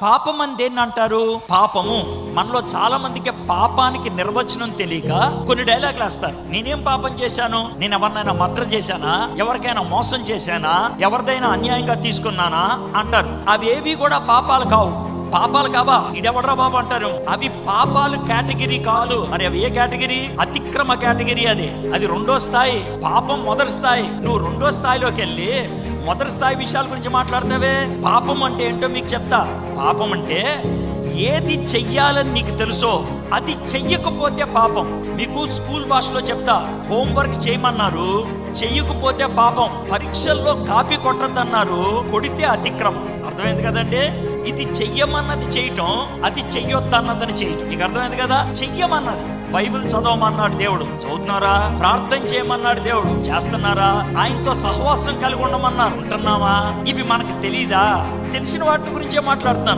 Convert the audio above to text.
పాపం అని దేన్ని అంటారు? పాపము. మనలో చాలా మందికి పాపానికి నిర్వచనం తెలియక కొన్ని డైలాగులు వేస్తారు. నేనేం పాపం చేశాను? నేను ఎవరినైనా మర్డర్ చేశానా? ఎవరికైనా మోసం చేశానా? ఎవరిదైనా అన్యాయంగా తీసుకున్నానా అంటారు. అవేవి కూడా పాపాలు కావు. పాపాలు కావా? ఇడెవడరా బాబు అంటారు. అవి పాపాలు కేటగిరీ కాదు. మరి అవి ఏ కేటగిరీ? అతిక్రమ కేటగిరీ. అది రెండో స్థాయి. పాపం మొదటి స్థాయి. నువ్వు రెండో స్థాయిలోకి వెళ్ళి మొదటి స్థాయి విషయాల గురించి మాట్లాడతావే. పాపం అంటే ఏంటో మీకు చెప్తా. పాపం అంటే ఏది చెయ్యాలని నీకు తెలుసో అది చెయ్యకపోతే పాపం. మీకు స్కూల్ భాషలో చెప్తా. హోంవర్క్ చేయమన్నారు, చెయ్యకపోతే పాపం. పరీక్షల్లో కాపీ కొట్టద్దన్నారు, కొడితే అతిక్రమం. అర్థమైంది కదండి? ఇది చెయ్యమన్నది చేయటం, అది చెయ్యొద్దన్నదని చేయటం. నీకు అర్థమైంది కదా? చెయ్యమన్నది బైబిల్ చదవమన్నాడు దేవుడు, చదువుతున్నారా? ప్రార్థన చేయమన్నాడు దేవుడు, చేస్తున్నారా? ఆయనతో సహవాసం కలిగి ఉండమన్నారు, ఉంటున్నావా? ఇవి మనకు తెలీదా? తెలిసిన వాటి గురించే మాట్లాడుతున్నాను.